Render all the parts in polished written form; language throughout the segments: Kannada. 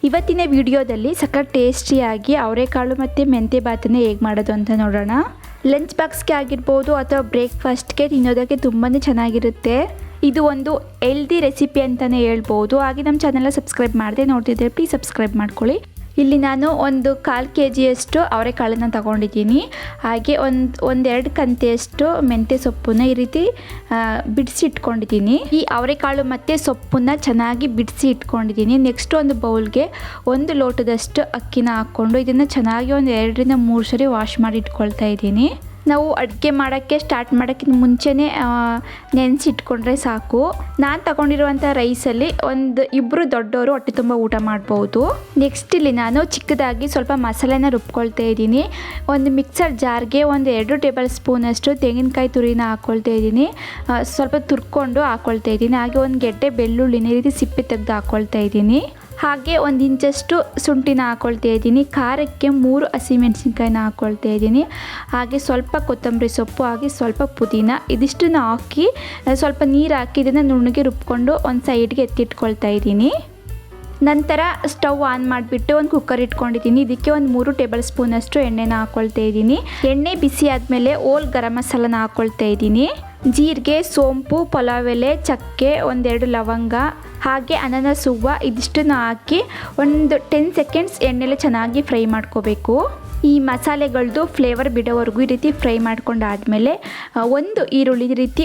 ಇವತ್ತಿನ ವಿಡಿಯೋದಲ್ಲಿ ಸಖತ್ ಟೇಸ್ಟಿಯಾಗಿ ಅವರೆಕಾಳು ಮತ್ತು ಮೆಂತ್ಯ ಬಾತನ್ನ ಹೇಗೆ ಮಾಡೋದು ಅಂತ ನೋಡೋಣ. ಲಂಚ್ ಬಾಕ್ಸ್ಗೆ ಆಗಿರ್ಬೋದು ಅಥವಾ ಬ್ರೇಕ್ಫಾಸ್ಟ್ಗೆ ತಿನ್ನೋದಕ್ಕೆ ತುಂಬಾ ಚೆನ್ನಾಗಿರುತ್ತೆ. ಇದು ಒಂದು ಹೆಲ್ದಿ ರೆಸಿಪಿ ಅಂತಲೇ ಹೇಳ್ಬೋದು. ಹಾಗೆ ನಮ್ಮ ಚಾನೆಲ್ನ ಸಬ್ಸ್ಕ್ರೈಬ್ ಮಾಡದೆ ನೋಡ್ತಿದ್ದರೆ ಪ್ಲೀಸ್ ಸಬ್ಸ್ಕ್ರೈಬ್ ಮಾಡ್ಕೊಳ್ಳಿ. ಇಲ್ಲಿ ನಾನು ಒಂದು 1/4 kg ಅವರೆಕಾಳನ್ನು ತಗೊಂಡಿದ್ದೀನಿ. ಹಾಗೆ ಒಂದೆರಡು ಕಂತೆಯಷ್ಟು ಮೆಂತ್ಯ ಸೊಪ್ಪನ್ನು ಈ ರೀತಿ ಬಿಡಿಸಿ ಇಟ್ಕೊಂಡಿದ್ದೀನಿ. ಈ ಅವರೆಕಾಳು ಮತ್ತು ಸೊಪ್ಪನ್ನು ಚೆನ್ನಾಗಿ ಬಿಡಿಸಿ ಇಟ್ಕೊಂಡಿದ್ದೀನಿ. ನೆಕ್ಸ್ಟ್ ಒಂದು ಬೌಲ್ಗೆ 1 ಲೋಟದಷ್ಟು ಅಕ್ಕಿನ ಹಾಕ್ಕೊಂಡು ಇದನ್ನು ಚೆನ್ನಾಗಿ ಒಂದು 2 ರಿಂದ 3 ಸರಿ ವಾಶ್ ಮಾಡಿ ಇಟ್ಕೊಳ್ತಾ ಇದ್ದೀನಿ. ನಾವು ಅಡುಗೆ ಮಾಡೋಕ್ಕೆ ಸ್ಟಾರ್ಟ್ ಮಾಡೋಕ್ಕಿಂತ ಮುಂಚೆನೇ ನೆನೆಸಿಟ್ಕೊಂಡ್ರೆ ಸಾಕು. ನಾನು ತಗೊಂಡಿರುವಂಥ ರೈಸಲ್ಲಿ ಇಬ್ಬರು ದೊಡ್ಡವರು ಹೊಟ್ಟೆ ತುಂಬ ಊಟ ಮಾಡ್ಬೋದು. ನೆಕ್ಸ್ಟ್ ಇಲ್ಲಿ ನಾನು ಚಿಕ್ಕದಾಗಿ ಸ್ವಲ್ಪ ಮಸಾಲೆನ ರುಬ್ಕೊಳ್ತಾ ಇದ್ದೀನಿ. ಒಂದು ಮಿಕ್ಸರ್ ಜಾರ್ಗೆ 2 ಟೇಬಲ್ ಸ್ಪೂನಷ್ಟು ತೆಂಗಿನಕಾಯಿ ತುರಿನ ಹಾಕ್ಕೊಳ್ತಾ ಇದ್ದೀನಿ. ಸ್ವಲ್ಪ ತುರ್ಕೊಂಡು ಹಾಕ್ಕೊಳ್ತಾ ಇದ್ದೀನಿ. ಹಾಗೆ ಒಂದು ಗೆಡ್ಡೆ ಬೆಳ್ಳುಳ್ಳಿನ ಈ ರೀತಿ ಸಿಪ್ಪೆ ತೆಗೆದು ಹಾಕ್ಕೊಳ್ತಾ ಇದ್ದೀನಿ. ಹಾಗೆ 1 ಇಂಚಷ್ಟು ಶುಂಠಿನ ಹಾಕ್ಕೊಳ್ತಾ ಇದ್ದೀನಿ. ಖಾರಕ್ಕೆ 3 ಹಸಿಮೆಣಸಿನ್ಕಾಯಿನ ಹಾಕ್ಕೊಳ್ತಾ ಇದ್ದೀನಿ. ಹಾಗೆ ಸ್ವಲ್ಪ ಕೊತ್ತಂಬರಿ ಸೊಪ್ಪು, ಹಾಗೆ ಸ್ವಲ್ಪ ಪುದೀನ, ಇದಿಷ್ಟನ್ನು ಹಾಕಿ ಸ್ವಲ್ಪ ನೀರು ಹಾಕಿ ಇದನ್ನು ನುಣ್ಣಗೆ ರುಬ್ಕೊಂಡು ಒಂದು ಸೈಡ್ಗೆ ಎತ್ತಿಟ್ಕೊಳ್ತಾ ಇದ್ದೀನಿ. ನಂತರ ಸ್ಟವ್ ಆನ್ ಮಾಡಿಬಿಟ್ಟು ಒಂದು ಕುಕ್ಕರ್ ಇಟ್ಕೊಂಡಿದ್ದೀನಿ. ಇದಕ್ಕೆ 3 ಟೇಬಲ್ ಸ್ಪೂನಷ್ಟು ಎಣ್ಣೆನ ಹಾಕ್ಕೊಳ್ತಾ ಇದ್ದೀನಿ. ಎಣ್ಣೆ ಬಿಸಿ ಆದಮೇಲೆ ಹೋಲ್ ಗರಂ ಮಸಾಲನ ಹಾಕ್ಕೊಳ್ತಾ ಇದ್ದೀನಿ. ಜೀರಿಗೆ, ಸೋಂಪು, ಪಲಾವ್ ಎಲೆ, ಚಕ್ಕೆ, 1-2 ಲವಂಗ, ಹಾಗೆ ಅನಾನಸ್ ಹೂವು, ಇದಿಷ್ಟನ್ನು ಹಾಕಿ ಒಂದು 10 ಸೆಕೆಂಡ್ಸ್ ಎಣ್ಣೆಲೆ ಚೆನ್ನಾಗಿ ಫ್ರೈ ಮಾಡ್ಕೋಬೇಕು. ಈ ಮಸಾಲೆಗಳದ್ದು ಫ್ಲೇವರ್ ಬಿಡೋವರೆಗೂ ಈ ರೀತಿ ಫ್ರೈ ಮಾಡ್ಕೊಂಡಾದಮೇಲೆ ಒಂದು ಈರುಳ್ಳಿ ಈ ರೀತಿ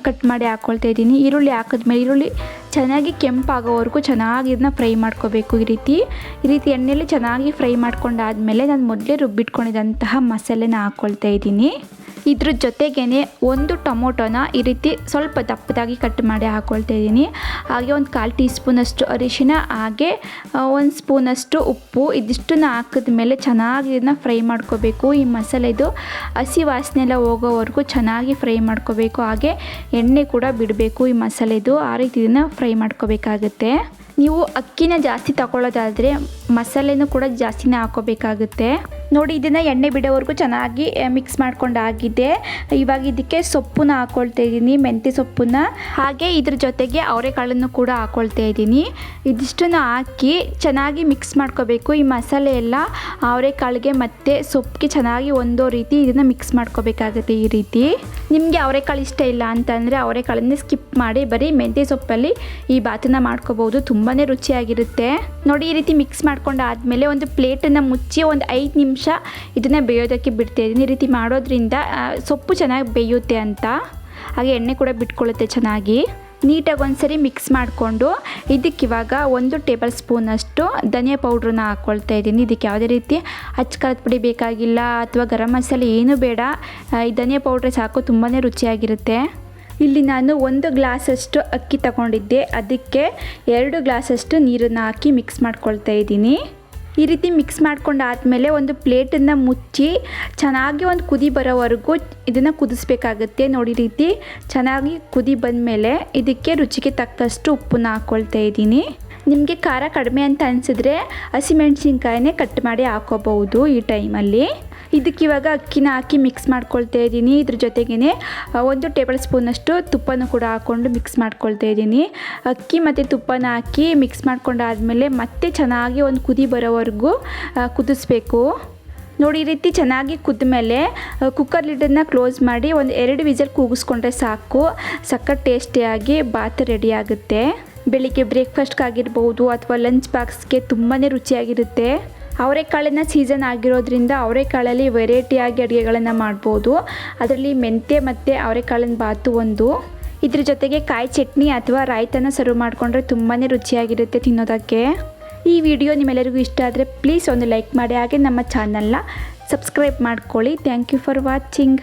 ಕಟ್ ಮಾಡಿ ಹಾಕ್ಕೊಳ್ತಾ ಇದ್ದೀನಿ. ಈರುಳ್ಳಿ ಹಾಕಿದ್ಮೇಲೆ ಈರುಳ್ಳಿ ಚೆನ್ನಾಗಿ ಕೆಂಪಾಗೋವರೆಗೂ ಚೆನ್ನಾಗಿ ಇದನ್ನ ಫ್ರೈ ಮಾಡ್ಕೋಬೇಕು. ಈ ರೀತಿ ಎಣ್ಣೆಯಲ್ಲಿ ಚೆನ್ನಾಗಿ ಫ್ರೈ ಮಾಡ್ಕೊಂಡಾದಮೇಲೆ ನಾನು ಮೊದಲೇ ರುಬ್ಬಿಟ್ಕೊಂಡಿದ್ದಂತಹ ಮಸಾಲೆನ ಹಾಕ್ಕೊಳ್ತಾ ಇದ್ದೀನಿ. ಇದ್ರ ಜೊತೆಗೇ 1 ಟೊಮೊಟೊನ ಈ ರೀತಿ ಸ್ವಲ್ಪ ದಪ್ಪದಾಗಿ ಕಟ್ ಮಾಡಿ ಹಾಕ್ಕೊಳ್ತಾ ಇದ್ದೀನಿ. ಹಾಗೆ 1/4 ಟೀ ಸ್ಪೂನಷ್ಟು ಅರಿಶಿನ, ಹಾಗೆ 1 ಸ್ಪೂನಷ್ಟು ಉಪ್ಪು, ಇದಿಷ್ಟನ್ನು ಹಾಕಿದ್ಮೇಲೆ ಚೆನ್ನಾಗಿ ಇದನ್ನ ಫ್ರೈ ಮಾಡ್ಕೋಬೇಕು. ಈ ಮಸಾಲೆದು ಹಸಿ ವಾಸನೆ ಎಲ್ಲ ಹೋಗೋವರೆಗೂ ಚೆನ್ನಾಗಿ ಫ್ರೈ ಮಾಡ್ಕೋಬೇಕು. ಹಾಗೆ ಎಣ್ಣೆ ಕೂಡ ಬಿಡಬೇಕು ಈ ಮಸಾಲೆದು. ಆ ರೀತಿ ಇದನ್ನು ಫ್ರೈ ಮಾಡ್ಕೋಬೇಕಾಗುತ್ತೆ. ನೀವು ಅಕ್ಕಿನ ಜಾಸ್ತಿ ತಗೊಳ್ಳೋದಾದರೆ ಮಸಾಲೆನೂ ಕೂಡ ಜಾಸ್ತಿನೇ ಹಾಕೋಬೇಕಾಗುತ್ತೆ. ನೋಡಿ, ಇದನ್ನು ಎಣ್ಣೆ ಬಿಡೋವರೆಗೂ ಚೆನ್ನಾಗಿ ಮಿಕ್ಸ್ ಮಾಡ್ಕೊಂಡಾಗಿದೆ. ಇವಾಗ ಇದಕ್ಕೆ ಸೊಪ್ಪನ್ನ ಹಾಕ್ಕೊಳ್ತಾ ಇದ್ದೀನಿ, ಮೆಂತ್ಯ ಸೊಪ್ಪನ್ನ. ಹಾಗೆ ಇದ್ರ ಜೊತೆಗೆ ಅವರೆಕಾಳನ್ನು ಕೂಡ ಹಾಕ್ಕೊಳ್ತಾ ಇದ್ದೀನಿ. ಇದಿಷ್ಟನ್ನು ಹಾಕಿ ಚೆನ್ನಾಗಿ ಮಿಕ್ಸ್ ಮಾಡ್ಕೋಬೇಕು. ಈ ಮಸಾಲೆ ಎಲ್ಲ ಅವರೆಕಾಳಿಗೆ ಮತ್ತು ಸೊಪ್ಪಿಗೆ ಚೆನ್ನಾಗಿ ಹೊಂದೋ ರೀತಿ ಇದನ್ನು ಮಿಕ್ಸ್ ಮಾಡ್ಕೋಬೇಕಾಗುತ್ತೆ. ಈ ರೀತಿ ನಿಮಗೆ ಅವರೆಕಾಳು ಇಷ್ಟ ಇಲ್ಲ ಅಂತಂದರೆ ಅವರೆಕಾಳನ್ನೇ ಸ್ಕಿಪ್ ಮಾಡಿ ಬರೀ ಮೆಂತ್ಯ ಸೊಪ್ಪಲ್ಲಿ ಈ ಬಾತನ್ನು ಮಾಡ್ಕೋಬೋದು. ತುಂಬಾ ರುಚಿಯಾಗಿರುತ್ತೆ. ನೋಡಿ, ಈ ರೀತಿ ಮಿಕ್ಸ್ ಮಾಡ್ಕೊಂಡಾದ್ಮೇಲೆ ಒಂದು ಪ್ಲೇಟನ್ನು ಮುಚ್ಚಿ ಒಂದು 5 ನಿಮಿಷ ಇದನ್ನು ಬೇಯೋದಕ್ಕೆ ಬಿಡ್ತಾ ಇದ್ದೀನಿ. ಈ ರೀತಿ ಮಾಡೋದ್ರಿಂದ ಸೊಪ್ಪು ಚೆನ್ನಾಗಿ ಬೇಯುತ್ತೆ ಅಂತ. ಹಾಗೆ ಎಣ್ಣೆ ಕೂಡ ಬಿಟ್ಕೊಳ್ಳುತ್ತೆ ಚೆನ್ನಾಗಿ. ನೀಟಾಗಿ ಒಂದ್ಸರಿ ಮಿಕ್ಸ್ ಮಾಡಿಕೊಂಡು ಇದಕ್ಕಿವಾಗ 1 ಟೇಬಲ್ ಸ್ಪೂನಷ್ಟು ಧನಿಯಾ ಪೌಡ್ರನ್ನ ಹಾಕ್ಕೊಳ್ತಾ ಇದ್ದೀನಿ. ಇದಕ್ಕೆ ಯಾವುದೇ ರೀತಿ ಖಾರದ ಪುಡಿ ಬೇಕಾಗಿಲ್ಲ ಅಥವಾ ಗರಂ ಮಸಾಲೆ ಏನೂ ಬೇಡ. ಈ ಧನಿಯಾ ಪೌಡ್ರೇ ಸಾಕು, ತುಂಬಾ ರುಚಿಯಾಗಿರುತ್ತೆ. ಇಲ್ಲಿ ನಾನು 1 ಗ್ಲಾಸಷ್ಟು ಅಕ್ಕಿ ತಗೊಂಡಿದ್ದೆ. ಅದಕ್ಕೆ 2 ಗ್ಲಾಸಷ್ಟು ನೀರನ್ನು ಹಾಕಿ ಮಿಕ್ಸ್ ಮಾಡ್ಕೊಳ್ತಾ ಇದ್ದೀನಿ. ಈ ರೀತಿ ಮಿಕ್ಸ್ ಮಾಡ್ಕೊಂಡಾದ್ಮೇಲೆ ಒಂದು ಪ್ಲೇಟನ್ನು ಮುಚ್ಚಿ ಚೆನ್ನಾಗಿ ಒಂದು ಕುದಿ ಬರೋವರೆಗೂ ಇದನ್ನು ಕುದಿಸ್ಬೇಕಾಗುತ್ತೆ. ನೋಡಿ, ರೀತಿ ಚೆನ್ನಾಗಿ ಕುದಿ ಬಂದಮೇಲೆ ಇದಕ್ಕೆ ರುಚಿಗೆ ತಕ್ಕಷ್ಟು ಉಪ್ಪನ್ನ ಹಾಕ್ಕೊಳ್ತಾ ಇದ್ದೀನಿ. ನಿಮಗೆ ಖಾರ ಕಡಿಮೆ ಅಂತ ಅನಿಸಿದ್ರೆ ಹಸಿಮೆಣಸಿನ್ಕಾಯಿನೇ ಕಟ್ ಮಾಡಿ ಹಾಕೋಬಹುದು ಈ ಟೈಮಲ್ಲಿ. ಇದಕ್ಕಿವಾಗ ಅಕ್ಕಿನ ಹಾಕಿ ಮಿಕ್ಸ್ ಮಾಡ್ಕೊಳ್ತಾ ಇದ್ದೀನಿ. ಇದ್ರ ಜೊತೆಗೇ 1 ಟೇಬಲ್ ಸ್ಪೂನಷ್ಟು ತುಪ್ಪನೂ ಕೂಡ ಹಾಕ್ಕೊಂಡು ಮಿಕ್ಸ್ ಮಾಡ್ಕೊಳ್ತಾ ಇದ್ದೀನಿ. ಅಕ್ಕಿ ಮತ್ತು ತುಪ್ಪನ ಹಾಕಿ ಮಿಕ್ಸ್ ಮಾಡ್ಕೊಂಡಾದ್ಮೇಲೆ ಮತ್ತೆ ಚೆನ್ನಾಗಿ ಒಂದು ಕುದಿ ಬರೋವರೆಗೂ ಕುದಿಸ್ಬೇಕು. ನೋಡಿ, ಈ ರೀತಿ ಚೆನ್ನಾಗಿ ಕುದ್ಮೇಲೆ ಕುಕ್ಕರ್ ಲಿಡನ್ನು ಕ್ಲೋಸ್ ಮಾಡಿ 2 ವಿಸಲ್ ಕೂಗಿಸ್ಕೊಂಡ್ರೆ ಸಾಕು. ಸಖತ್ ಟೇಸ್ಟಿಯಾಗಿ ಬಾತ್ ರೆಡಿ ಆಗುತ್ತೆ. ಬೆಳಿಗ್ಗೆ ಬ್ರೇಕ್ಫಾಸ್ಟ್ಗಾಗಿರ್ಬೋದು ಅಥವಾ ಲಂಚ್ ಬಾಕ್ಸ್ಗೆ ತುಂಬಾ ರುಚಿಯಾಗಿರುತ್ತೆ. ಅವರೆಕಾಳಿನ ಸೀಸನ್ ಆಗಿರೋದ್ರಿಂದ ಅವರೆಕಾಳಲ್ಲಿ ವೆರೈಟಿಯಾಗಿ ಅಡುಗೆಗಳನ್ನು ಮಾಡ್ಬೋದು. ಅದರಲ್ಲಿ ಮೆಂತ್ಯ ಮತ್ತು ಅವರೆಕಾಳಿನ ಬಾತು ಒಂದು. ಇದ್ರ ಜೊತೆಗೆ ಕಾಯಿ ಚಟ್ನಿ ಅಥವಾ ರಾಯ್ತನ ಸರ್ವ್ ಮಾಡಿಕೊಂಡ್ರೆ ತುಂಬಾ ರುಚಿಯಾಗಿರುತ್ತೆ ತಿನ್ನೋದಕ್ಕೆ. ಈ ವಿಡಿಯೋ ನಿಮ್ಮೆಲ್ಲರಿಗೂ ಇಷ್ಟ ಆದರೆ ಪ್ಲೀಸ್ ಒಂದು ಲೈಕ್ ಮಾಡಿ. ಹಾಗೆ ನಮ್ಮ ಚಾನಲ್ನ ಸಬ್ಸ್ಕ್ರೈಬ್ ಮಾಡ್ಕೊಳ್ಳಿ. Thank you for watching.